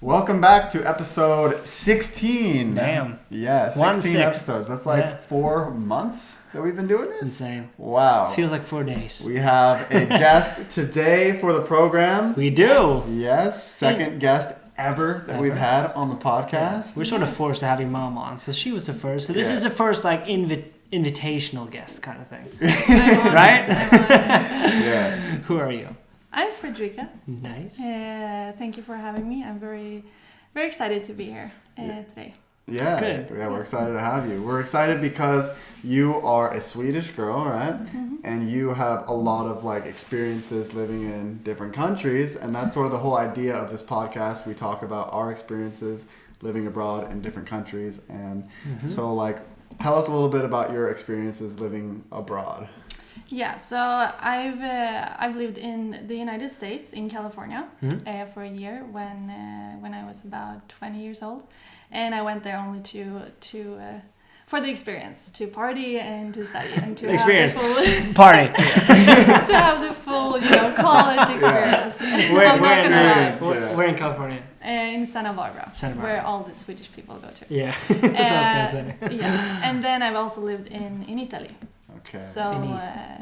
Welcome back to episode 16. Damn. Yeah, 16 episodes. That's like 4 months that we've been doing this? It's insane. Wow. Feels like 4 days. We have a guest today for the program. We do. Yes, second guest ever that we've had on the podcast. Yeah. We're sort of forced to have your mom on, so she was the first. So this is the first like invitational guest kind of thing. Right? Yeah. Who are you? I'm Fredrika. Nice. Thank you for having me. I'm very, very excited to be here today. Yeah, good. Yeah, we're excited to have you. We're excited because you are a Swedish girl, right? Mm-hmm. And you have a lot of like experiences living in different countries, and that's sort of the whole idea of this podcast. We talk about our experiences living abroad in different countries, and so like, tell us a little bit about your experiences living abroad. Yeah, so I've lived in the United States, in California, for a year when I was about 20 years old, and I went there only to for the experience, to party and to study and to experience. have the full Party. to have the full college experience. I'm not gonna lie. Where in California? In Santa Barbara, where all the Swedish people go to. Yeah, that's what I was gonna say. Yeah, and then I've also lived in Italy. Okay. So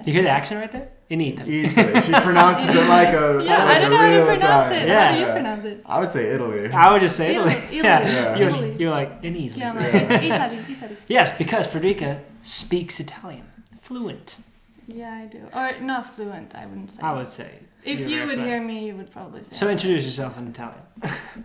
you hear the accent right there? In Italy. Italy. She pronounces it like a I don't know how to pronounce it. Yeah. How do you pronounce it? I would say Italy. I would just say Italy. Yeah. You're like in Italy. Yeah, I'm like, Italy. Yes, because Fredrika speaks Italian, fluent. Yeah, I do. Or not fluent, I wouldn't say. I would say. If you would hear me, you would probably say. So introduce yourself in Italian.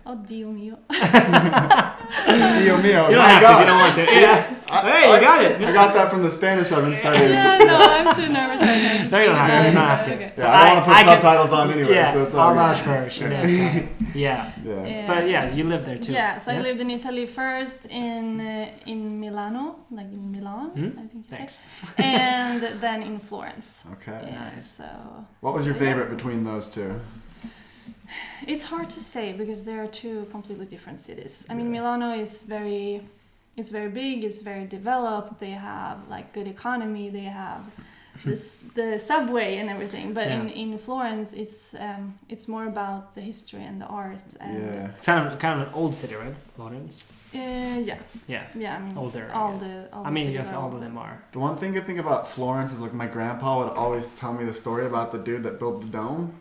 Oh, Dio mio. Dio mio. You don't have to if you don't want to. Yeah. Hey, you got it. I got that from the Spanish I've been studying. Yeah, no, I'm too nervous right now. No, you don't have to. You don't have to. Okay. Yeah, I don't want to put subtitles on anyway, yeah, so it's all I'll good. vouch for her. She does. Yeah. But yeah, you lived there too. Yeah, so I lived in Italy first in Milano, like in Milan, I think you say. And then in Florence. Okay. Yeah, Nice. so. What was your favorite between those two? It's hard to say because there are two completely different cities. I mean, Milano is very big, it's very developed. They have like good economy. They have the subway and everything. But in Florence, it's more about the history and the art. And It's kind of an old city, right? Florence. Yeah. I mean, older. All the I guess all of them are. The one thing I think about Florence is like my grandpa would always tell me the story about the dude that built the dome.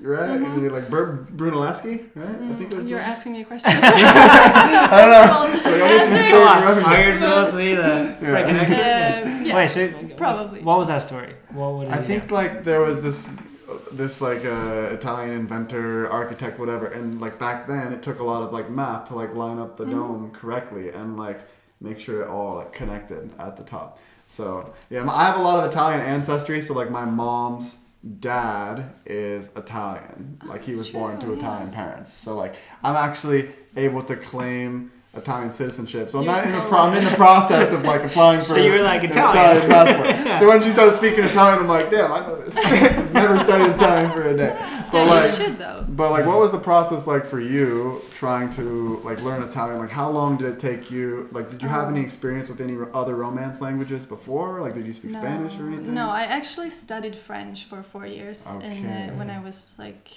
Right? And you're like Brunelleschi, right? I think you're asking me a question. I don't know. Are you supposed to see the connection? Yeah. Wait, so probably. What was that story? What would I think like there was this like Italian inventor, architect, whatever, and like back then it took a lot of like math to like line up the dome correctly and like make sure it all like connected at the top. So yeah, I have a lot of Italian ancestry. So like my mom's dad is Italian. Like he was born to Italian parents. So like I'm actually able to claim Italian citizenship. So I'm in the process of like applying for you're like an Italian passport. So when she started speaking Italian, I'm like, damn, I know this. Never studied Italian for a day. But you should though. But like, what was the process like for you trying to like learn Italian? Like, how long did it take you? Like, did you have any experience with any other Romance languages before? Like, did you speak Spanish or anything? No, I actually studied French for 4 years, and when I was like.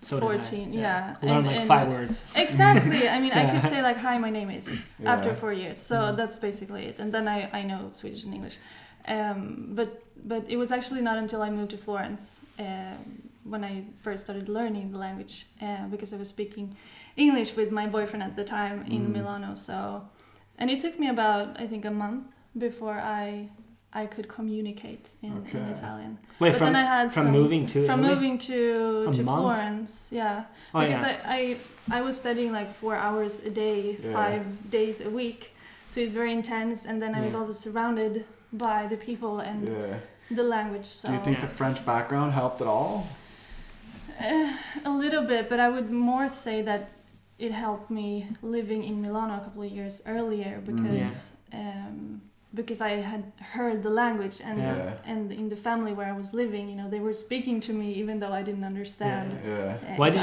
So 14, yeah. Learn like 5 words. Exactly. I mean, I could say like, "Hi, my name is," after 4 years. So that's basically it. And then I know Swedish and English. But it was actually not until I moved to Florence when I first started learning the language because I was speaking English with my boyfriend at the time in Milano. So, and it took me about, I think, a month before I could communicate in Italian. Wait, but then I had moving to Florence, yeah. Because I was studying like 4 hours a day, 5 days a week, so it's very intense. And then I was also surrounded by the people and the language. So. Do you think the French background helped at all? A little bit, but I would more say that it helped me living in Milano a couple of years earlier because. Because I had heard the language and in the family where I was living, they were speaking to me even though I didn't understand. Why did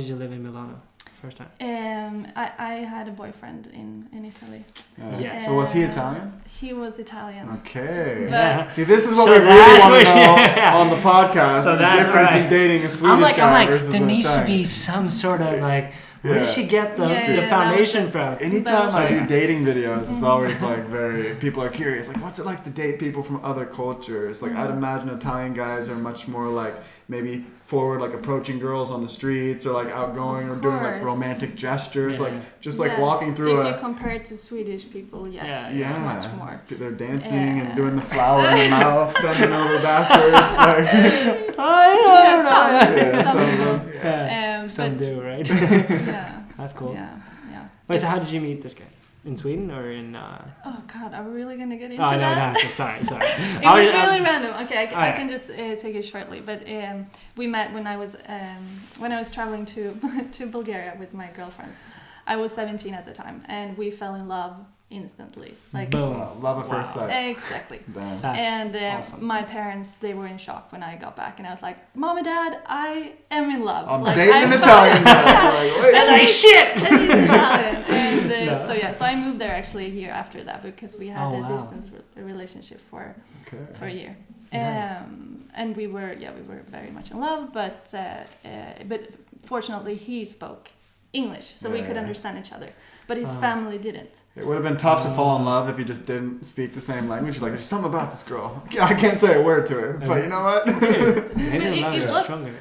you live in Milano first time? I had a boyfriend in Italy. Yes. So was he Italian? He was Italian. Okay. But see, this is what we really want to know on the podcast: the difference in dating a Swedish guy versus an Italian. There needs to be some sort of like Where did she get the foundation from? Anytime I do dating videos, it's always like people are curious, like what's it like to date people from other cultures? Like I'd imagine Italian guys are much more like maybe forward, like approaching girls on the streets, or like outgoing, or doing like romantic gestures, like just like walking through. If you compare it to Swedish people, much more. They're dancing and doing the flower in the mouth, bending over backwards, like. Some do, right? Yeah. That's cool. Yeah. Wait, so how did you meet this guy? In Sweden or in? Oh God, are we really gonna get into that? No, sorry. It was really random. Okay, I can just take it shortly. But we met when I was traveling to Bulgaria with my girlfriends. I was 17 at the time, and we fell in love instantly. Like boom, love at first sight. Exactly. That's awesome. My parents, they were in shock when I got back, and I was like, "Mom and Dad, I am in love. I'm dating an Italian guy." And like shit. And he's Italian, and so I moved there actually a year after that because we had a distance relationship for a year. Nice. And we were very much in love, but fortunately he spoke English, so we could understand each other. But his family didn't. It would have been tough to fall in love if you just didn't speak the same language. You're like, there's something about this girl. I can't say a word to her, but you know what? It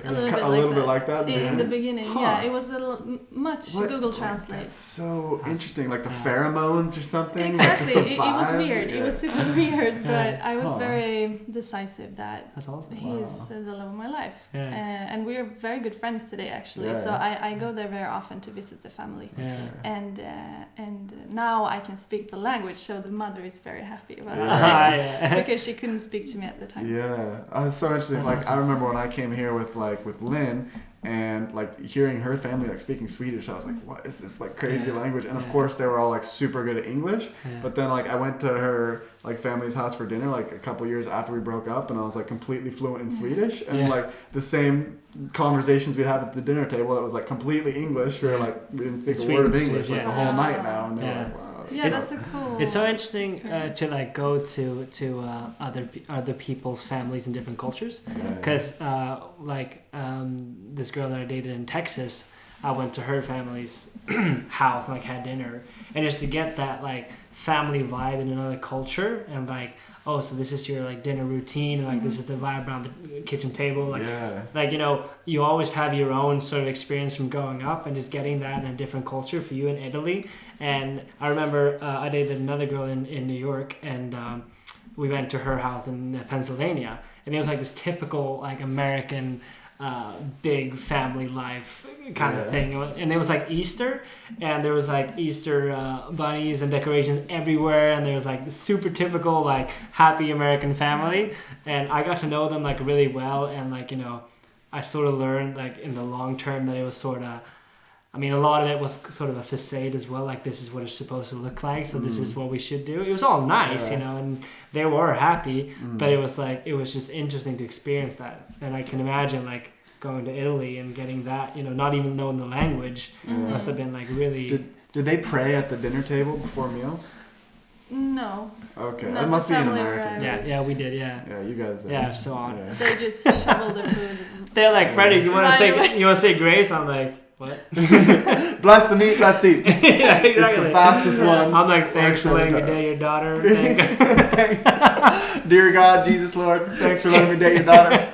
was a little bit like that in the beginning. Yeah, it was much Google Translate. That's so interesting, like the pheromones or something. Exactly, like it was weird. It was super weird, but I was very decisive that that's awesome. He's the love of my life, and we're very good friends today, actually. So I go there very often to visit the family, and now I can speak the language, so the mother is very happy about that because she couldn't speak to me at the time. Yeah, it's so interesting. Like awesome. I remember when I came here with Lynn, and like hearing her family like speaking Swedish, I was like, what is this like crazy language? And of course they were all like super good at English, but then like I went to her like family's house for dinner like a couple years after we broke up, and I was like completely fluent in Swedish, and like the same conversations we'd have at the dinner table that was like completely English, where like we didn't speak a word of English like the whole night now, and they're like, wow. Yeah, that's a cool. It's so interesting to like go to other people's families in different cultures, because this girl that I dated in Texas, I went to her family's house and like had dinner, and just to get that like family vibe in another culture, and like, oh, so this is your like dinner routine, and like this is the vibe around the kitchen table, like you know, you always have your own sort of experience from growing up, and just getting that in a different culture for you in Italy. And I remember I dated another girl in New York, and we went to her house in Pennsylvania, and it was like this typical like American big family life kind of thing, and it was like Easter, and there was like Easter bunnies and decorations everywhere, and there was like this super typical like happy American family, and I got to know them like really well, and like, you know, I sort of learned like in the long term that it was sort of, I mean, a lot of it was sort of a facade as well, like this is what it's supposed to look like, so this is what we should do. It was all nice, you know, and they were happy, but it was like, it was just interesting to experience that. And I can imagine like going to Italy and getting that, you know, not even knowing the language, must have been like really... Did they pray at the dinner table before meals? No. Okay, that must be an American. Yeah, we did, yeah, you guys. Yeah, so on. Yeah. They just shovel the food. They're like, Fredrik, you want to say grace? I'm like, what? Bless the meat, let's eat. Yeah, exactly. It's the fastest one. I'm like, thanks for letting me date your daughter. Dear God, Jesus Lord, thanks for letting me date your daughter.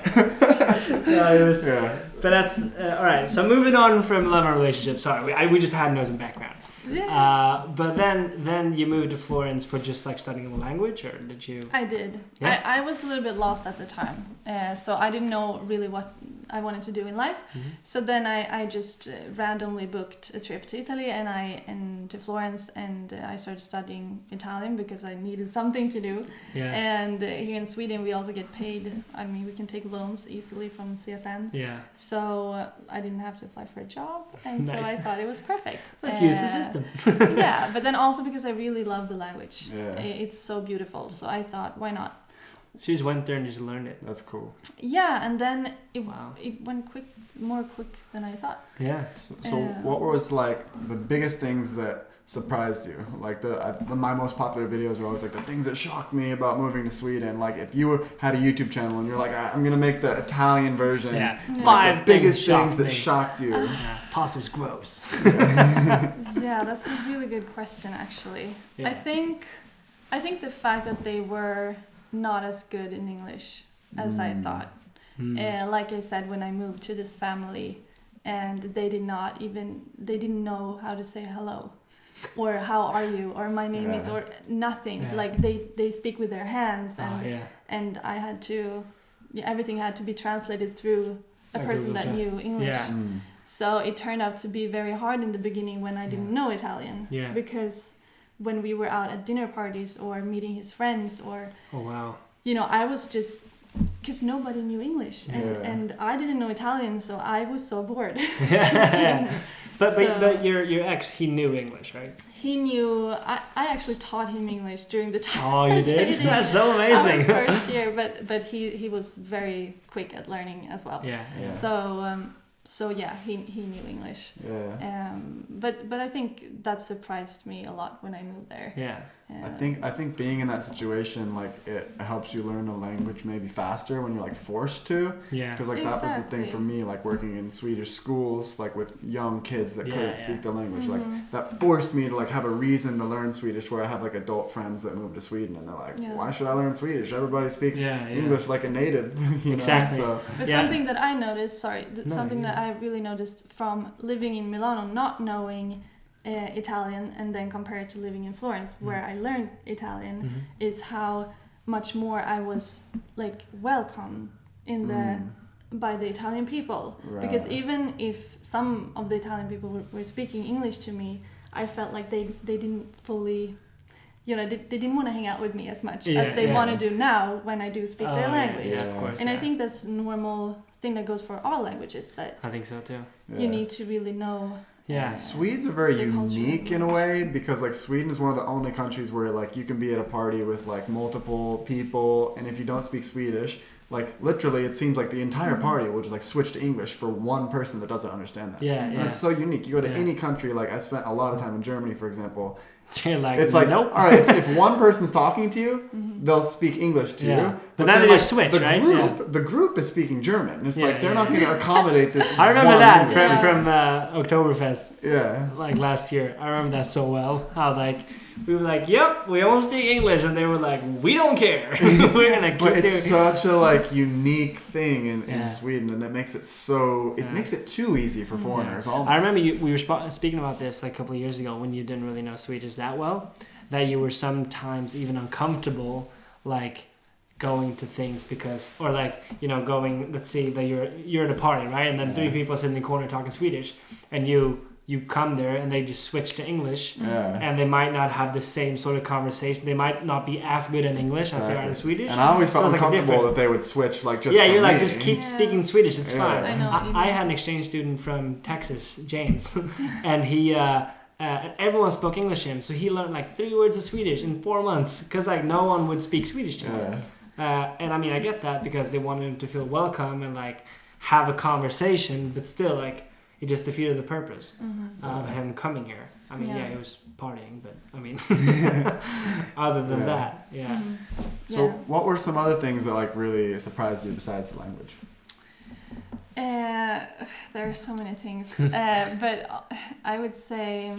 But that's all right. So moving on from love and relationship. Sorry, we just had no background. Yeah. But then you moved to Florence for just like studying the language, or did you? I did. Yeah? I was a little bit lost at the time, so I didn't know really what I wanted to do in life. So then I just randomly booked a trip to Italy and to Florence, and I started studying Italian because I needed something to do. Yeah. And here in Sweden we also get paid. I mean, we can take loans easily from CSN. Yeah. So I didn't have to apply for a job, and Nice. so I thought it was perfect. Let's use the system. Yeah, but then also because I really love the language. Yeah. It's so beautiful, so I thought, why not? She just went there and just learned it. That's cool. Yeah, and then it went more quick than I thought. Yeah. So what was like the biggest things that surprised you? Like my most popular videos were always like the things that shocked me about moving to Sweden. Like if you had a YouTube channel and you're like, I'm gonna make the Italian version. Yeah. Like the biggest things that shocked you. Pasta's gross. Yeah, that's a really good question, actually. Yeah. I think the fact that they were not as good in English as I thought. Like I said, when I moved to this family, and they didn't know how to say hello, or how are you, or my name is, or nothing. Like they speak with their hands, and I had to, everything had to be translated through a person that knew English. Yeah. So it turned out to be very hard in the beginning when I didn't know Italian. Yeah. Because when we were out at dinner parties or meeting his friends, or I was just, because nobody knew English, and I didn't know Italian, so I was so bored. But your ex, he knew English, right? He knew. I actually taught him English during the time. Oh, you did? That's so amazing. First year, but he was very quick at learning as well. Yeah. So he knew English. Yeah. But I think that surprised me a lot when I moved there. Yeah. I think being in that situation, like, it helps you learn a language maybe faster when you're like forced to. Yeah. Because like that was the thing for me, like working in Swedish schools, like with young kids that couldn't speak the language. Like that forced me to like have a reason to learn Swedish. Where I have like adult friends that moved to Sweden and they're like, why should I learn Swedish? Everybody speaks English like a native. Exactly. Know? So, but something that I noticed, that I really noticed from living in Milano, not knowing Italian, and then compared to living in Florence, where I learned Italian, is how much more I was like welcome in by the Italian people. Right. Because even if some of the Italian people were speaking English to me, I felt like they didn't fully, they didn't want to hang out with me as much as they want to do now when I do speak their language. Yeah, of course, and I think that's a normal thing that goes for all languages, that I think so too. You need to really know. Yeah, Swedes are very unique in a way, because like Sweden is one of the only countries where like you can be at a party with like multiple people, and if you don't speak Swedish, like literally it seems like the entire party will just like switch to English for one person that doesn't understand that. And it's so unique. You go to any country, like I spent a lot of time in Germany, for example. It's like, nope. All right, if one person's talking to you, they'll speak English to you. But then they just switch, right? The group is speaking German. It's like they're not going to accommodate this. I remember that from Oktoberfest. Yeah. Like last year. I remember that so well. How like we were like, yep, we all speak English, and they were like, we don't care. We're gonna keep doing it. But it's such a like unique thing in Sweden, and it makes it so. It makes it too easy for foreigners. Yeah. I remember we were speaking about this like a couple of years ago when you didn't really know Swedish that well, that you were sometimes even uncomfortable, like going to things because, or like going. Let's say that you're at a party, right, and then three people sit in the corner talking Swedish, and you come there and they just switch to English, and they might not have the same sort of conversation. They might not be as good in English as they are in Swedish. And I always felt uncomfortable that they would switch like just you're like, just keep speaking Swedish, it's fine. I had an exchange student from Texas, James, and he everyone spoke English to him, so he learned like 3 words of Swedish in 4 months because like no one would speak Swedish to him. And I mean, I get that because they wanted him to feel welcome and like have a conversation, but still like it just defeated the purpose of him coming here. I mean, he was partying, but I mean, other than that, So what were some other things that like really surprised you besides the language? There are so many things, but I would say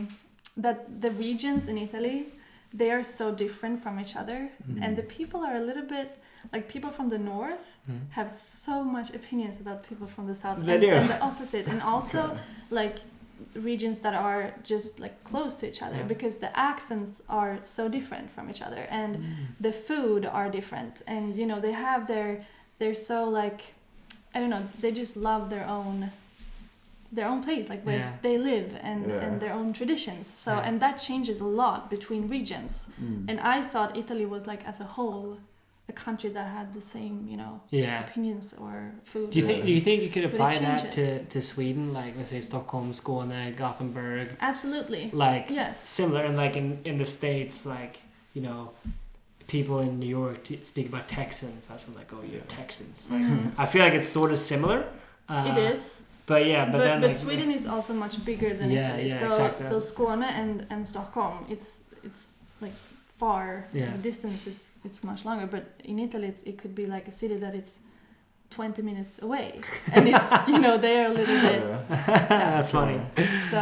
that the regions in Italy, they are so different from each other, and the people are a little bit like people from the north have so much opinions about people from the south, and the opposite, and also like regions that are just like close to each other because the accents are so different from each other, and the food are different, and they have they're so like, I don't know, they just love their own place, like where they live, and their own traditions. So and that changes a lot between regions. And I thought Italy was like as a whole a country that had the same opinions or food. Do you think you could apply that to Sweden, like let's say Stockholm, Skåne, Gothenburg? Absolutely. Like similar, and like in the States, like people in New York speak about Texans. I was like, oh, you're Texans. Like, Mhm. I feel like it's sort of similar. It is. But yeah, but then but like, Sweden is also much bigger than Italy. Yeah, So exactly. so Skåne and Stockholm, it's like far. Yeah. The distance is it's much longer. But in Italy, it could be like a city that is 20 minutes away, and it's they're a little bit. That's funny. So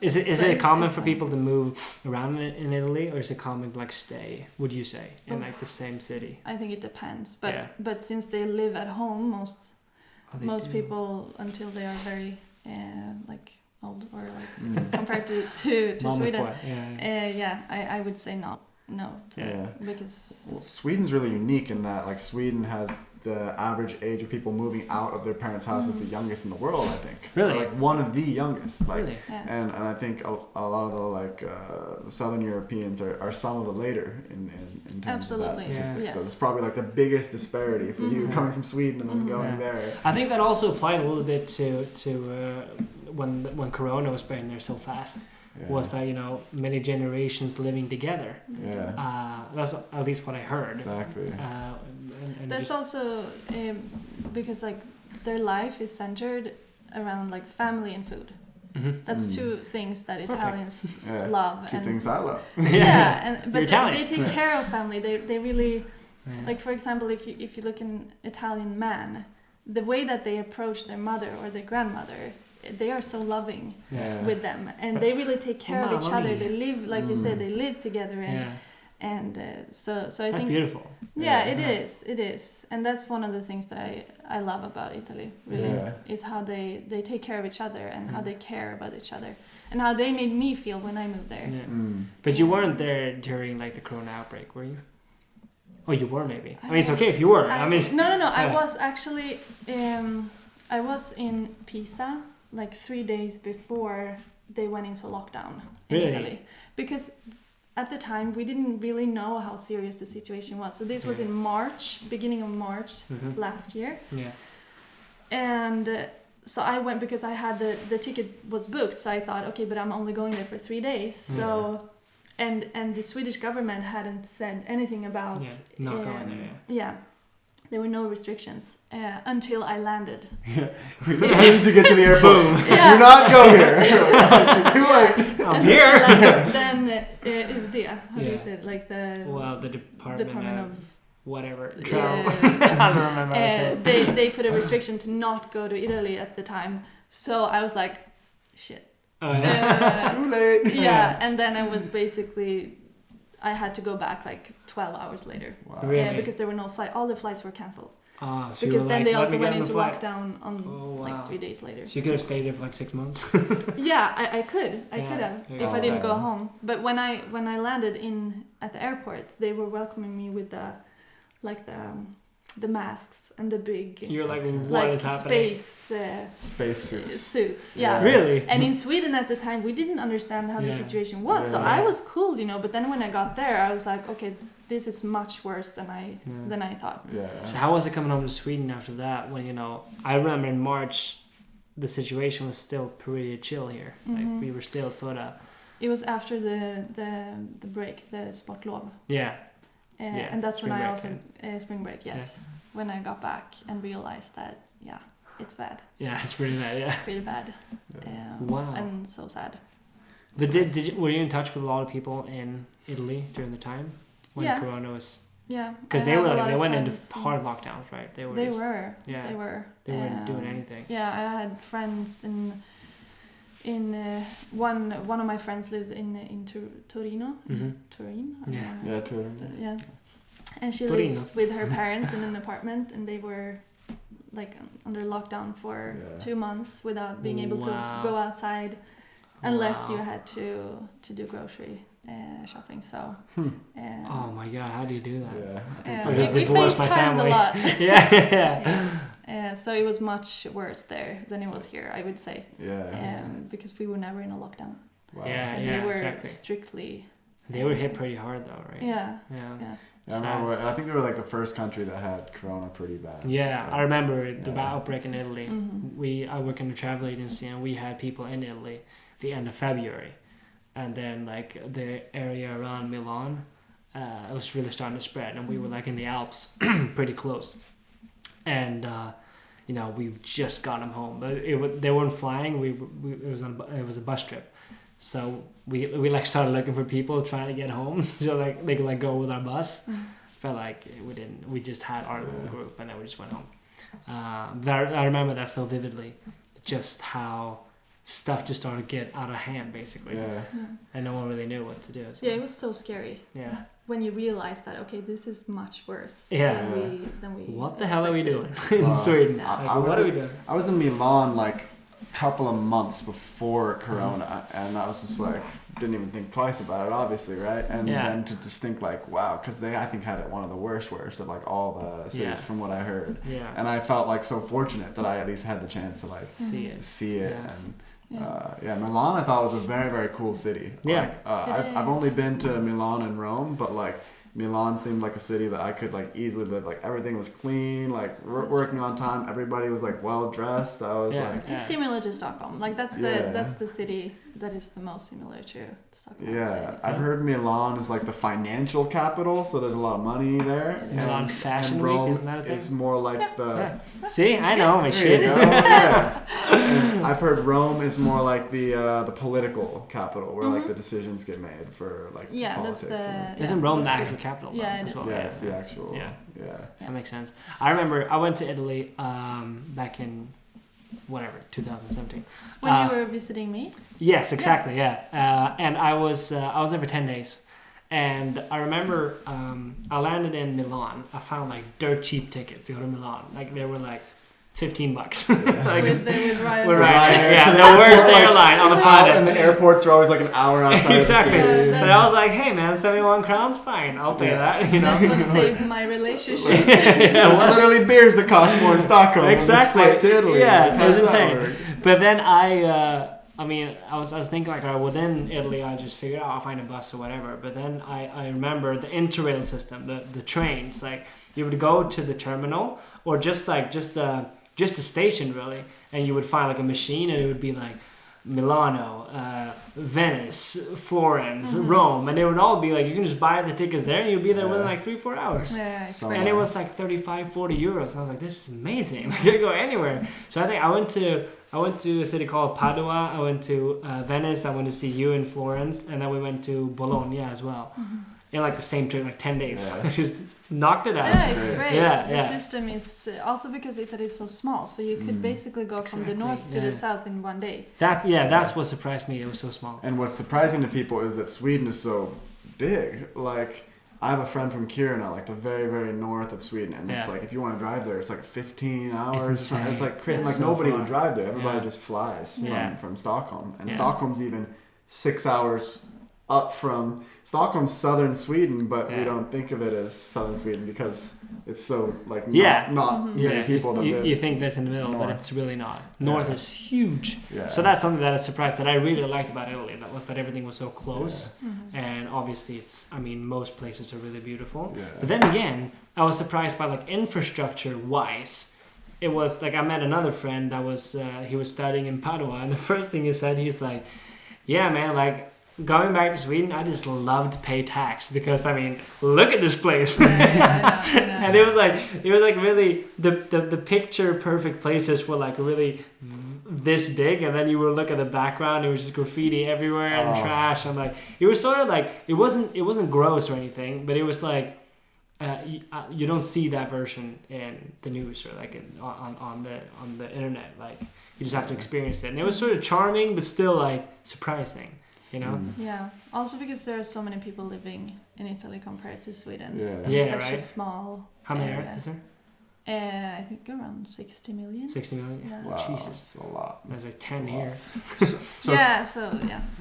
Is so it common it's for fun. people to move around in Italy, or is it common to like stay? Would you say in like the same city? I think it depends, but Yeah. but since they live at home, most Oh, they do. people until they are very like old or like compared to Mama's Sweden, boy. Yeah. I would say no Yeah. because Well, Sweden's really unique in that, like, Sweden has the average age of people moving out of their parents' house is the youngest in the world, I think. Really? Or, like, one of the youngest. Like, Really? yeah. and I think a lot of the Southern Europeans are some of the later in terms Absolutely. of that statistic. Yeah. So Yes. it's probably like the biggest disparity for you coming from Sweden and then going Yeah. there. I think that also applied a little bit to when Corona was spreading there so fast. Yeah. Was that many generations living together? Yeah. That's at least what I heard. Exactly. And That's just, also because like their life is centered around like family and food. Mhm. That's two things that Perfect. Italians Yeah. love. Two and things I love. but they Italian. take care of family. They really Yeah. like, for example, if you look in Italian man, the way that they approach their mother or their grandmother, they are so loving Yeah. with them, and they really take care of each Mamma other. mia. They live, like you said, they live together, Yeah. and so I That's think beautiful. yeah, Yeah. it is, and that's one of the things that I love about Italy. Really, Yeah. is how they take care of each other and how they care about each other, and how they made me feel when I moved there. Yeah. Mm. But you weren't there during like the Corona outbreak, were you? Oh, you were maybe. I mean, it's okay if you were. I mean, no. I yeah. was actually, I was in Pisa like 3 days before they went into lockdown in Really? Italy, because at the time we didn't really know how serious the situation was. So this was Yeah. in March, beginning of March Mhm. last year, Yeah. and so I went because I had the ticket was booked. So I thought, okay, but I'm only going there for 3 days. So, and the Swedish government hadn't said anything about Yeah. Not going there. Yeah. yeah, there were no restrictions until I landed. As soon as you get to the airport, boom. Yeah. Do not go here. It's too late. I'm And here. then UD, how do Yeah. you say it? Like the Well, the Department of whatever. Yeah. Travel. I don't remember how to say it. they put a restriction to not go to Italy at the time. So I was like, shit. Oh, yeah. Too late. Yeah, and then I was basically, I had to go back like 12 hours later. Wow. Really? Because there were no flight. All the flights were cancelled. So you Because were then like, they "Let also me get went on the into flight." lockdown on Oh, like wow. 3 days later. So you could have stayed there for like 6 months. Yeah, I could. I Yeah, could have yeah. if I didn't go Oh. home. But when I landed at the airport, they were welcoming me with the masks and the big You're like, what is happening? Space suits. suits. Yeah. Yeah. Really? And in Sweden at the time, we didn't understand how the Yeah. situation was. So Yeah. I was cool, But then when I got there, I was like, okay, this is much worse than I thought. Yeah. So how was it coming home to Sweden after that? When I remember in March, the situation was still pretty chill here. Like Mhm. we were still sort of It was after the break, the sportlov. yeah. And that's when spring I break, also spring break, yes. When I got back and realized that it's bad, Yeah, it's pretty bad. Yeah. pretty bad. Wow. And so sad. But were you in touch with a lot of people in Italy during the time when Yeah. Corona was? Yeah, Because I they have were a like lot they of went into friends hard lockdowns, right? They just, were. Yeah. They were. They weren't doing anything. Yeah, I had friends in one of my friends lived in Torino. Mm-hmm. Turin. I don't Yeah. know. Yeah, too. Yeah. And she Torino. lives with her parents in an apartment, and they were like under lockdown for Yeah. 2 months without being able Wow. to go outside unless Wow. you had to do grocery shopping. So Oh my God, how do you do that? Yeah. I think we, I'd we divorce my FaceTimed a family. lot. Yeah. So it was much worse there than it was here, I would say, Yeah. because we were never in a lockdown. Wow. Yeah. And they were exactly. strictly. They were hit pretty hard though, right? Yeah. Yeah. Yeah. I remember, I think they were like the first country that had Corona pretty bad. Yeah, I remember the Yeah. outbreak in Italy. Mhm. I work in a travel agency, and we had people in Italy the end of February, and then like the area around Milan, it was really starting to spread, and we were like in the Alps, pretty close, and you know, we just got them home, but they weren't flying. It was a bus trip, so we like started looking for people trying to get home, so like they could like go with our bus. Felt like we just had our little group, and then we just went home. I remember that so vividly, just how stuff just started to get out of hand, basically. Yeah. And no one really knew what to do. So. Yeah, it was so scary. Yeah. When you realize that, okay, this is much worse than we what the hell are we doing expected. in Sweden? What are we doing? I was in Milan like a couple of months before Corona, and I was just like, didn't even think twice about it, obviously, right? And then to just think like, wow, because they, I think, had it one of the worst of like all the cities from what I heard. Yeah. And I felt like so fortunate that I at least had the chance to like see it. And Milan I thought was a very, very cool city. Yeah. Like, I've only been to Milan and Rome, but like Milan seemed like a city that I could like easily live. Like everything was clean, like working on time. Everybody was like well dressed. I was like, it's similar to Stockholm. Like that's the city that is the most similar to Stockholm. Yeah, I've heard Milan is like the financial capital, so there's a lot of money there. Milan Fashion and Rome Week, isn't that a thing? is more like the. See, I know my shit. And I've heard Rome is more like the political capital, where like the decisions get made for like politics. Isn't Rome the actual capital? Yeah, it is. Well? Yeah, it's the actual. Yeah, that makes sense. I remember I went to Italy back in 2017. When you were visiting me? Yes, exactly. Yeah, and I was there for 10 days, and I remember I landed in Milan. I found like dirt cheap tickets to go to Milan. Like they were like $15. Like, with Ryanair. Yeah, the worst airline on the planet. And the airports are always like an hour outside. Exactly. The city. But I was like, hey man, 71 crowns, fine, I'll pay that. You know. That's what saved my relationship. There's literally beers that cost more in Stockholm. Exactly. Than this flight to Italy. Yeah, it was insane. But then I was thinking like, all right, well then Italy, I just figured out I'll find a bus or whatever. But then I remember the Interrail system, the trains. Like you would go to the terminal or just a station really, and you would find like a machine, and it would be like Milano, Venice, Florence, Rome, and it would all be like you can just buy the tickets there, and you'd be there within like 3-4 hours. And it was like 35-40 euros. And I was like, this is amazing. I could go anywhere. So I think I went to a city called Padua. I went to Venice. I went to see you in Florence, and then we went to Bologna as well. In like the same trip, like 10 days. Just knocked it out. Yeah, it's great. The system is also because Italy is so small, so you could basically go from the north to the south in one day. That's what surprised me. It was so small. And what's surprising to people is that Sweden is so big. Like I have a friend from Kiruna, like the very, very north of Sweden, and it's like if you want to drive there, it's like 15 hours. It's like crazy. Like nobody would drive there. Everybody just flies from Stockholm, and Stockholm's even 6 hours up from Stockholm's southern Sweden, but we don't think of it as southern Sweden because it's so like not many people that live. You think that's in the middle, but it's really not. North is huge. Yeah. So that's something that I was surprised that I really liked about Italy. That was that everything was so close, and obviously most places are really beautiful. Yeah. But then again, I was surprised by like infrastructure wise. It was like I met another friend that was he was studying in Padua, and the first thing he said, he's like, "Yeah, man, like." Going back to Sweden, I just loved to pay tax because look at this place. I know. And it was like really the picture perfect places were like really this big, and then you would look at the background, it was just graffiti everywhere and trash. I'm like, it was sort of like it wasn't gross or anything, but it was like you don't see that version in the news or like on the internet. Like you just have to experience it, and it was sort of charming, but still like surprising. You know? Yeah. Also because there are so many people living in Italy compared to Sweden. Yeah. It's such a small. How many is there? I think around 60 million. 60 million. Yeah. Wow, Jesus, that's a lot. There's like 10 here. So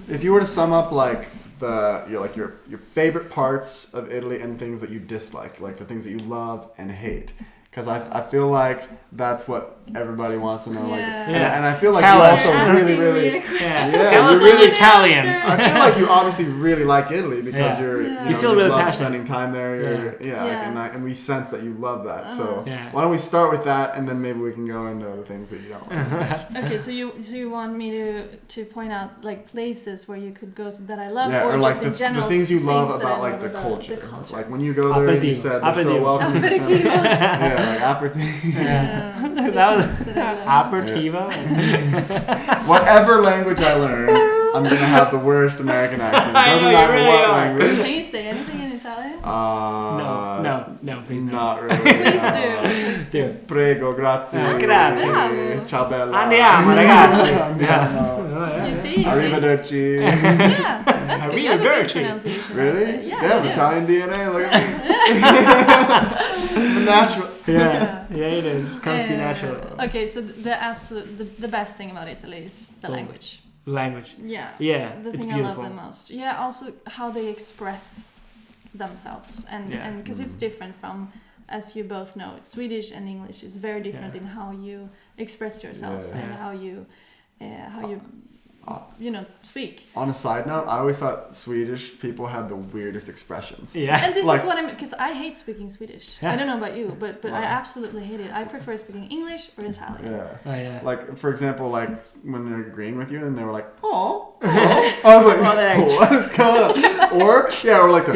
if you were to sum up like your favorite parts of Italy and things that you dislike, like the things that you love and hate, because I feel like that's what everybody wants to know. Like, Yeah. and I feel like Tell you us. also really, really. Yeah. Yeah, You're you're really Italian. I feel like you obviously really like Italy because You feel really love passionate. spending time there. Like, and we sense that you love that. So why don't we start with that, and then maybe we can go into the things that you don't want. Okay, so you want me to point out like places where you could go to that I love, Yeah, or like just in general the things you love that about I like love the about culture. the culture. Like when you go there, you said they're so welcome. Aperitivo. Yeah, like aperitivo. That was aperitivo. Whatever language I learn, I'm gonna have the worst American accent. Doesn't matter really what are. language. Can you say anything in Italian? No, please no. Not really. Please do. Do. Prego, grazie. Grazie. Bravo. Ciao bella. Andiamo, ragazzi. Andiamo. You see? Arrivederci. Yeah, that's good. You have a good Arrivederci. pronunciation. I would Really? say. Yeah, Yeah, you do. Italian DNA. Look at me. The natural. Yeah, it is. It comes to you naturally. Okay, so the best thing about Italy is the language. Language. Yeah. Yeah, The it's thing I beautiful. love the most. Yeah, also how they express themselves and because it's different from, as you both know, Swedish and English is very different in how you express yourself and how you speak. On a side note, I always thought Swedish people had the weirdest expressions. Yeah. And this Like- is what because I hate speaking Swedish. Yeah. I don't know about you, but I absolutely hate it. I prefer speaking English or Italian. Yeah. Oh, yeah. Like, for example, like when they're agreeing with you and they were like, oh, I was like, what is going on? Or like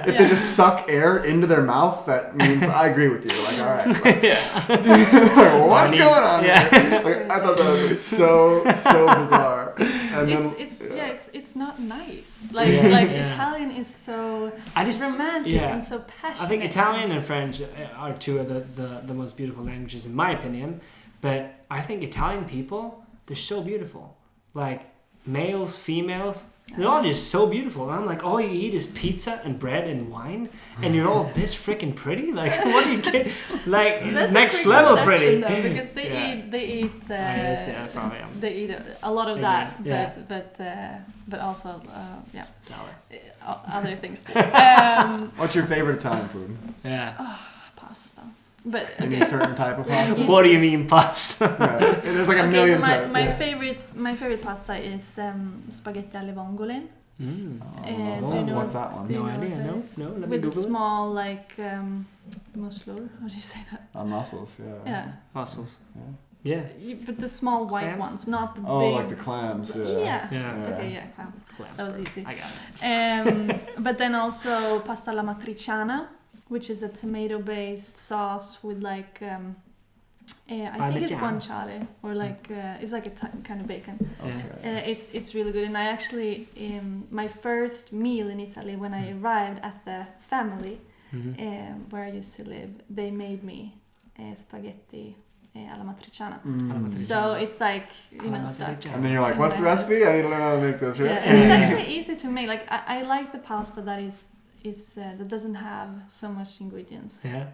if they just suck air into their mouth, that means I agree with you. Like, all right, like, what's going on here? Like, I thought that was so bizarre. And then, It's not nice. Like Italian is so romantic yeah. and so passionate. I think Italian and French are two of the most beautiful languages in my opinion. But I think Italian people, they're so beautiful. Like males, females, they're all just so beautiful. And I'm like, all you eat is pizza and bread and wine, and you're all this freaking pretty. Like, what do you get? Like That's next a level preconception, pretty. though, because they eat probably am. they eat a lot of that, Yeah. but also Salad. other things. what's your favorite Italian food? Yeah. Pasta. But Any okay. certain type of pasta? What do you mean pasta? Yeah. There's like a million So types. my favorite pasta is spaghetti alle vongole. Do you know what's that one? do you No know idea. what that No, is? no. Let me With Google it. small like musslor. How do you say that? Mussels, yeah. Yeah. Mussels. Yeah. Yeah. But the small white Clams? ones, not the Oh, big. like the clams, yeah. Yeah. Yeah. Okay, yeah, clams. Clams That was first. easy. I got it. But then also pasta alla matriciana, which is a tomato-based sauce with like I think it's Parmigiano. guanciale or like it's like a kind of bacon. Okay. It's really good, and I actually my first meal in Italy when I arrived at the family where I used to live, they made me spaghetti alla matriciana. So it's like stuck. And then you're like, what's the recipe? I need to learn how to make this, right? Yeah, and it's actually easy to make. Like I like the pasta that is that doesn't have so much ingredients. Yeah.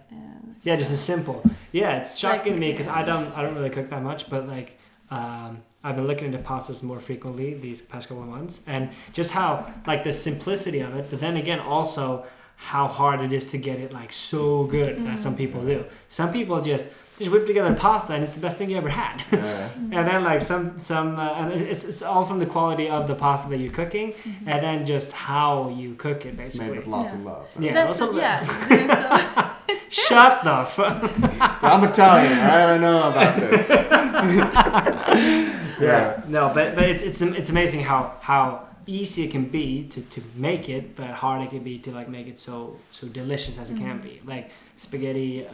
Yeah, just as simple. Yeah, it's shocking to me because I don't really cook that much, but like I've been looking into pastas more frequently these past couple of months, and just how like the simplicity of it, but then again also how hard it is to get it like so good that some people do. Some people just whip together pasta and it's the best thing you ever had. Yeah. And then like some and it's all from the quality of the pasta that you're cooking and then just how you cook it It's basically. made with lots of love. Yeah. That's Also- Shut the fuck. I'm Italian, right? I know about this. Yeah. No, but it's amazing how easy it can be to make it, but hard it can be to like make it so delicious as it can be. Like spaghetti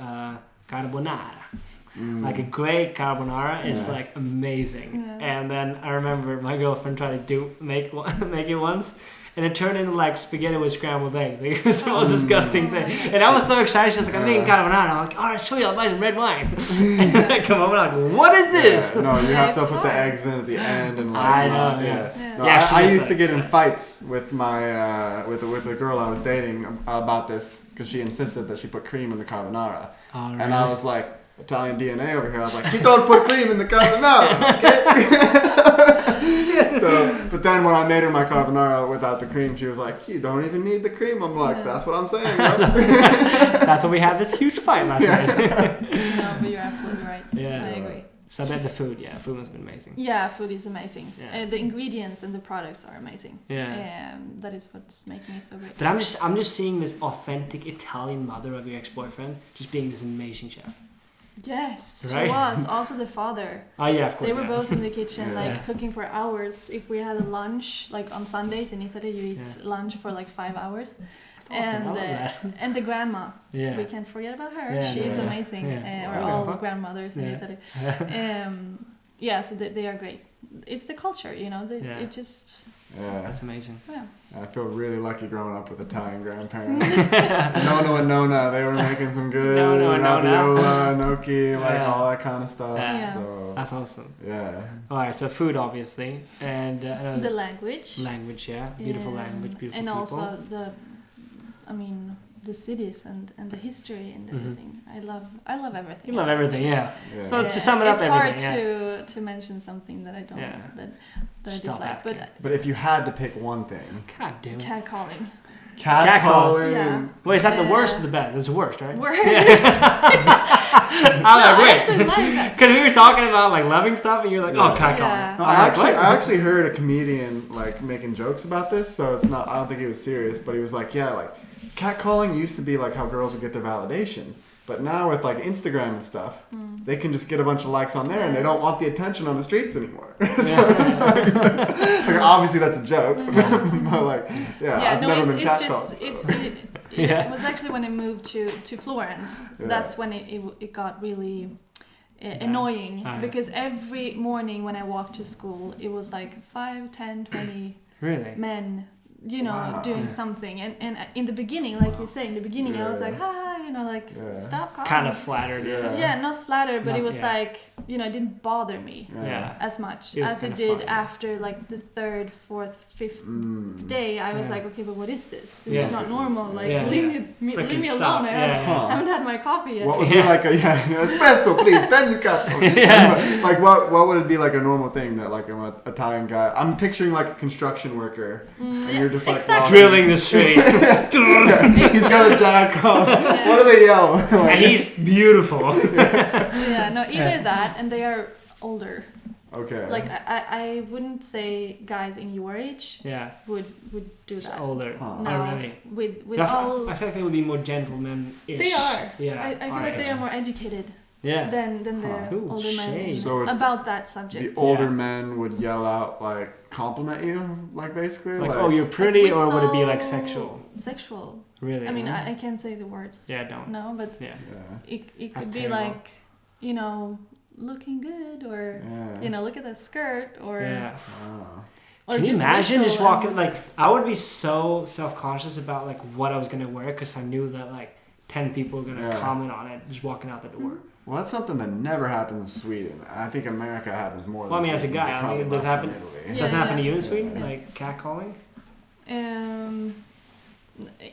carbonara. Like a great carbonara is like amazing. Yeah. And then I remember my girlfriend tried to make it once, and it turned into like spaghetti with scrambled eggs. Like, it was the most disgusting thing. And I was so excited. She was like, I'm making carbonara. I'm like, all right, sweet, I'll buy some red wine. And I come home and I'm like, what is this? Yeah. No, you have to it's put the hard. eggs in at the end and like. I know, Yeah. No, Yeah, I she used just to get in fights with my with the girl I was dating about this because she insisted that she put cream in the carbonara, Oh, and I was like, Italian DNA over here. I was like, you don't put cream in the carbonara, okay? So, but then when I made her my carbonara without the cream, she was like, "You don't even need the cream." I'm like, "That's what I'm saying." That's why we had this huge fight last night. No, but you're absolutely right. Yeah. I agree. So I bet the food, food must have been amazing. Yeah, food is amazing. Yeah. The ingredients and the products are amazing. Yeah. That is what's making it so great. But I'm just seeing this authentic Italian mother of your ex-boyfriend just being this amazing chef. Yes, Right? she was. Also the father. Oh yeah, of course. They were both in the kitchen, Yeah. like cooking for hours. If we had a lunch, like on Sundays in Italy, you eat lunch for like 5 hours. That's awesome. I love that. And the grandma, Yeah. we can't forget about her. Yeah, She is yeah. amazing. Yeah. Or Yeah. all grandmothers in Yeah. Italy. So they are great. It's the culture, you know. It just That's amazing. I feel really lucky growing up with Italian grandparents. Nono and Nona, they were making some good Nono and Nona. raviola, gnocchi, all that kind of stuff. Yeah. So That's awesome. yeah. All right, so food obviously, and the language. language, beautiful language, beautiful and people. also the cities and the history and everything. I love everything. You love everything, yeah. Yeah. So to sum it up, it's everything. hard to mention something that I don't that I Stop dislike. asking. But if you had to pick one thing, God damn it. Catcalling. catcalling. Yeah. Wait, is that the worst or the best? It's the worst, right? Worse. I'm like, I wait. actually like that. Because we were talking about like loving stuff, and you're like, oh, catcalling. Yeah. No, I actually heard a comedian like making jokes about this, so it's not. I don't think he was serious, but he was like, yeah, like catcalling used to be like how girls would get their validation, but now with like Instagram and stuff, they can just get a bunch of likes on there, and they don't want the attention on the streets anymore. Like, obviously that's a joke, but like, I've never been catcalled. It was actually when I moved to Florence. Yeah. That's when it got really annoying because every morning when I walked to school, it was like 5, 10, 20 Really? men, doing something. And in the beginning, like you say, I was like, hi, stop calling. Kind of flattered. Yeah, not flattered, but it was yeah. like, it didn't bother me as much as it did after like the 3rd, 4th, 5th day. I was like, okay, but what is this? This is not normal. Like, leave me stop. alone. I haven't had my coffee yet. What would be like espresso, please? Then you got like what would it be like a normal thing that like an Italian guy? I'm picturing like a construction worker, and you're just like drilling the street. He's got a jack on. What do they yell? And he's beautiful. Either that and they are older. Okay. Like I wouldn't say guys in your age would do Just that. older. Huh. No, Oh, really? with I all feel like they would be more gentlemen-ish. they are. Yeah. I feel like they are more educated than the Ooh, older men So it's about that subject. the older men would yell out like compliment you, like basically Like, oh, you're pretty, Like or would it be like whistle- sexual? Sexual. Really? I mean, I can't say the words. Yeah, don't. No, but Yeah. it That's could be terrible. like, looking good, or look at that skirt, or Wow. or Can you just imagine whistle just walking? Like, I would be so self-conscious about like what I was gonna wear because I knew that like 10 people were gonna comment on it just walking out the door. Well, that's something that never happens in Sweden. I think America happens more. Well, I than mean, as a Sweden, guy, I probably mean, it does less happen. than Italy. Yeah. Does it happen to you in Yeah. Sweden? Like catcalling?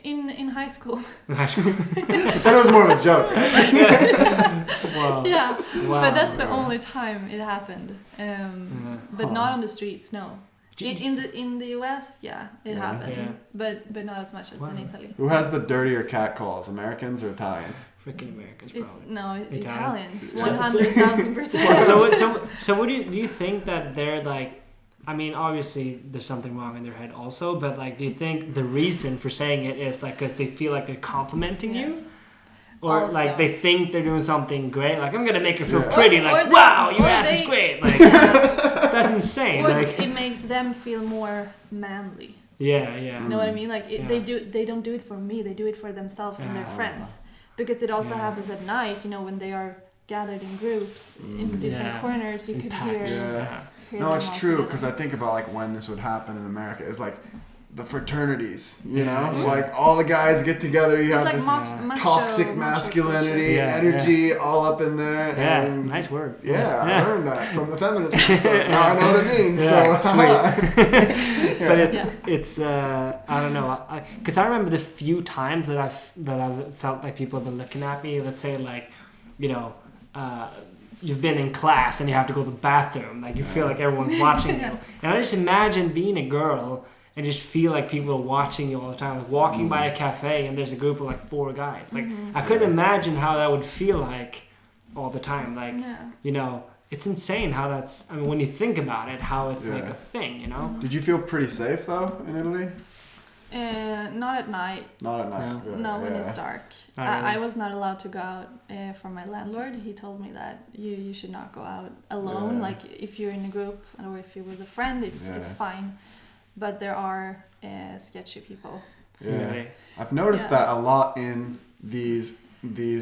in high school. In high school? You said it was more of a joke. Right? Wow. Yeah, Wow. but that's the only time it happened. But not on the streets, no. In the US, it happened, but not as much as in Italy. Who has the dirtier cat calls, Americans or Italians? Freaking Americans, probably. No, Italians, So- 100,000%. So what do you think that they're like? I mean, obviously there's something wrong in their head also, but like, do you think the reason for saying it is like because they feel like they're complimenting you? Or Also. like they think they're doing something great, like I'm gonna make her feel Yeah. pretty, Or wow, your or ass they- is great, like that's insane. Or Like, it makes them feel more manly. yeah. You know what I mean? Like they don't do it for me; they do it for themselves and their friends. Because it also happens at night. When they are gathered in groups in different corners, you In could packs. hear No, them it's all true together. because I think about like when this would happen in America is like the fraternities, like all the guys get together. You have It's this like macho toxic masculinity, Yeah, energy all up in there. Yeah, And nice word. Yeah, I learned that from the feminists. So now I know what it means. Yeah, So, But it's I don't know, because I remember the few times that I've felt like people have been looking at me. Let's say like, you've been in class and you have to go to the bathroom. Like you feel like everyone's watching you. And I just imagine being a girl and just feel like people are watching you all the time. Like walking by a cafe and there's a group of like 4 guys. Like I couldn't imagine how that would feel like all the time. Like, you know, it's insane how that's, I mean, when you think about it, how it's like a thing, you know? Did you feel pretty safe though in Italy? Not at night. Not at night. No, Really. Not when it's dark. Not really. I was not allowed to go out from my landlord. He told me that you should not go out alone. Like if you're in a group or if you're with a friend, it's fine. But there are sketchy people. Yeah. Really? I've noticed that a lot in these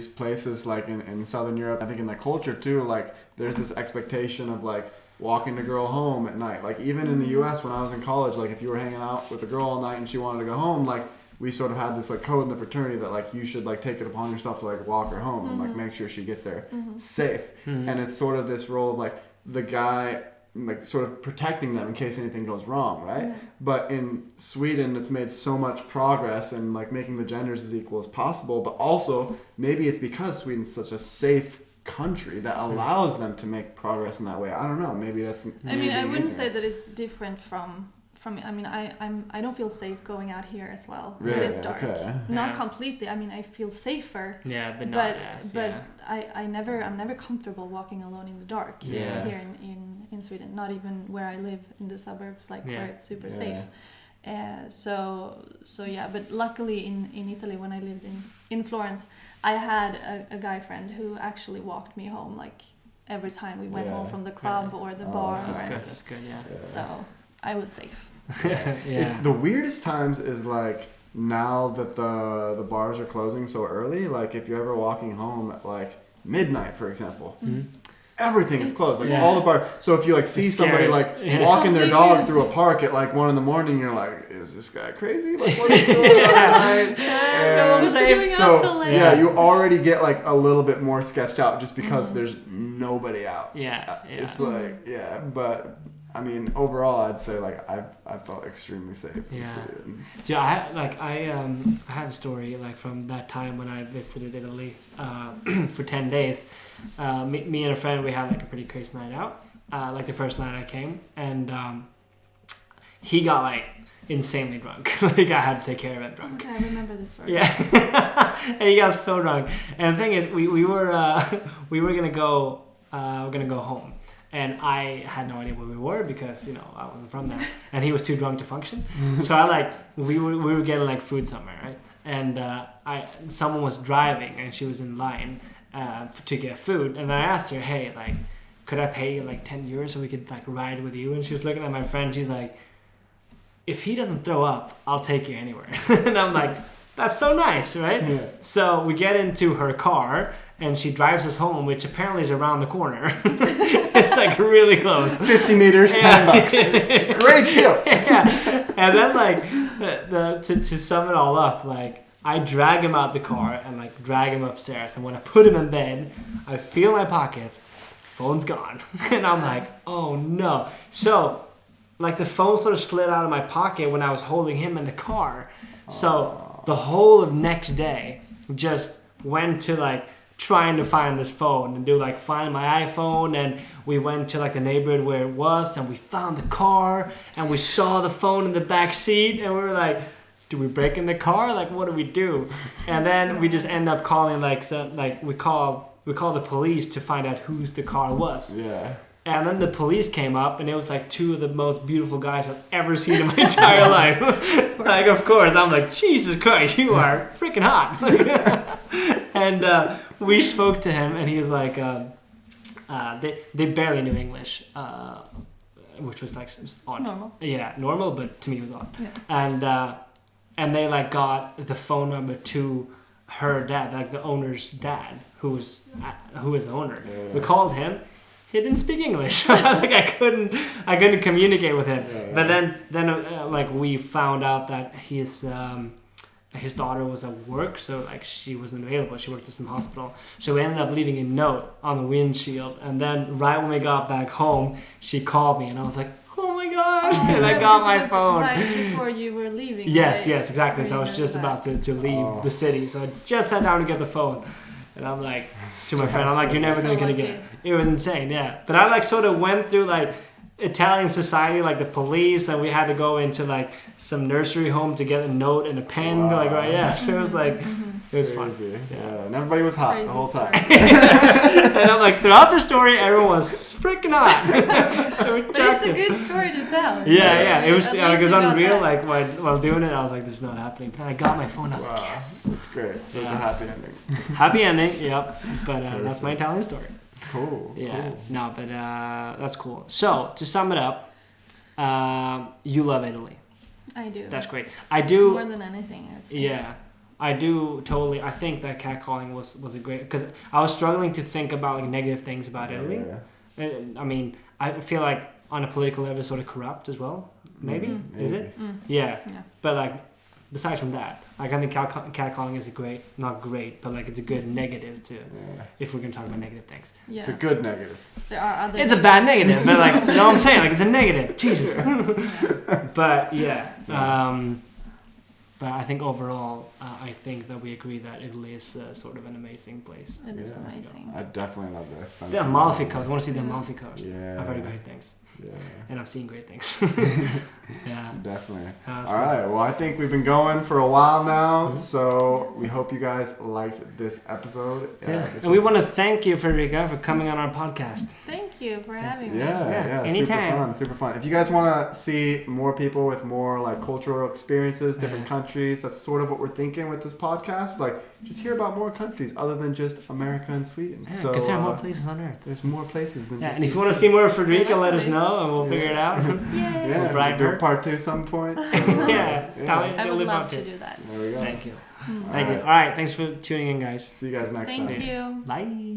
places, like in Southern Europe. I think in the culture too, like there's this expectation of like walking the girl home at night. Like even in the US when I was in college, like if you were hanging out with a girl all night and she wanted to go home, like we sort of had this like code in the fraternity that like you should like take it upon yourself to like walk her home and like make sure she gets there safe. And it's sort of this role of like the guy like sort of protecting them in case anything goes wrong, right? But in Sweden it's made so much progress in like making the genders as equal as possible, but also maybe it's because Sweden's such a safe country that allows them to make progress in that way. I don't know, maybe that's I wouldn't say that it's different from I mean I don't feel safe going out here as well when it's dark. Not completely. I mean I feel safer. Yeah, but not as. But I'm never comfortable walking alone in the dark here in Sweden. Not even where I live in the suburbs, like where it's super safe. So yeah, but luckily in Italy when I lived in Florence, I had a guy friend who actually walked me home like every time we went home from the club or the bar. That's good, yeah. So I was safe. It's the weirdest times is like now that the bars are closing so early, like if you're ever walking home at like midnight, for example, everything is closed, like all the bars. So if you like see somebody like walking their dog through a park at like 1 a.m, you're like, is this guy crazy? Like what's he doing at night? And you already get like a little bit more sketched out just because there's nobody out. It's like but I mean, overall, I'd say like I felt extremely safe in Sweden. Yeah, I had a story like from that time when I visited Italy for 10 days. Me and a friend, we had like a pretty crazy night out. Like the first night I came, and he got like insanely drunk. Like I had to take care of him drunk. Okay, I remember this story. Yeah, and he got so drunk. And the thing is, we were gonna go home. And I had no idea where we were because, you know, I wasn't from there. And he was too drunk to function. So we were getting like food somewhere, right? And someone was driving and she was in line to get food. And I asked her, hey, like, could I pay you like 10 euros so we could like ride with you? And she was looking at my friend. She's like, if he doesn't throw up, I'll take you anywhere. And I'm like, that's so nice, right? Yeah. So we get into her car and she drives us home, which apparently is around the corner. It's like really close. 50 meters, $10. Great deal. Yeah. And then like to sum it all up, like I drag him out the car and like drag him upstairs. And when I put him in bed, I feel my pockets, phone's gone. And I'm like, oh no. So like the phone sort of slid out of my pocket when I was holding him in the car. So the whole of next day just went to like trying to find this phone and do like find my iPhone, and we went to like the neighborhood where it was and we found the car and we saw the phone in the back seat and we were like, do we break in the car? Like what do we do? And then we just end up calling we call the police to find out whose the car was. Yeah. And then the police came up, and it was like 2 of the most beautiful guys I've ever seen in my entire life. Like, of course, I'm like, Jesus Christ, you are freaking hot. And we spoke to him, and he was like, they barely knew English, which was like odd. Normal. Yeah, normal, but to me it was odd. Yeah. And they like got the phone number to her dad, like the owner's dad, who is the owner. Yeah. We called him. He didn't speak English. Like I couldn't communicate with him. Yeah. But then like we found out that his daughter was at work, so like she wasn't available. She worked at some hospital, so we ended up leaving a note on the windshield. And then right when we got back home, she called me, and I was like, oh my god! And I got my phone right before you were leaving. Yes, exactly. So I was just about to leave the city, so I just sat down to get the phone. And I'm like, to my friend, I'm like, you're never So gonna lucky. get it. It was insane, yeah. But I like sort of went through like Italian society, like the police, and we had to go into like some nursery home to get a note and a pen. Wow. Like, right, yeah. So it was like, it was fun. Crazy. Yeah. And everybody was hot Crazy the whole story. time. And I'm like, throughout the story, everyone was freaking hot. So we But it's chucked a it. good story to tell. Yeah. It was At least it was you got unreal. that. Like while doing it, I was like, this is not happening. But then I got my phone. I was like, Wow. yes. That's great. So it's a Yeah. happy ending. Happy ending. Yep. But that's my Italian story. Cool. Yeah. Cool. No, but that's cool. So to sum it up, you love Italy. I do. That's great. I do. More than anything, I would say. Yeah, I do totally. I think that catcalling was a great, because I was struggling to think about like negative things about Italy. Yeah. I mean, I feel like on a political level, it's sort of corrupt as well. Maybe is it? Yeah. But like, besides from that, like I think catcalling is not great, but like it's a good negative too. Yeah. If we're gonna talk about negative things, Yeah. It's a good negative. There are other. it's a bad negative. But like, you know what I'm saying? Like it's a negative. Jesus. But yeah. But I think overall, I think that we agree that Italy is sort of an amazing place. It is Yeah. amazing. I definitely love this. The Amalfi Coast. I want to see the Amalfi Coast. Yeah. I've heard great things. Yeah. And I've seen great things. Yeah. Definitely. That's All cool. right. Well, I think we've been going for a while now, so we hope you guys liked this episode. Yeah. This And we was- want to thank you, Fredrika, for coming on our podcast. Thank you for having me. Yeah, anytime. super fun. If you guys want to see more people with more like cultural experiences, different countries, that's sort of what we're thinking with this podcast. Like, just hear about more countries other than just America and Sweden. Yeah, So because there are more places on Earth. there's more places than Yeah, just and if these you want to two. see more of Fredrika, let us know, and we'll figure it out. Yay. Yeah, We'll brag we'll do her. a part 2 some point. So, Yeah. Italian. I You'll would live love up to do that. There we go. Thank you. All Thank you. right. All right. Thanks for tuning in, guys. See you guys next Thank time. you. Bye.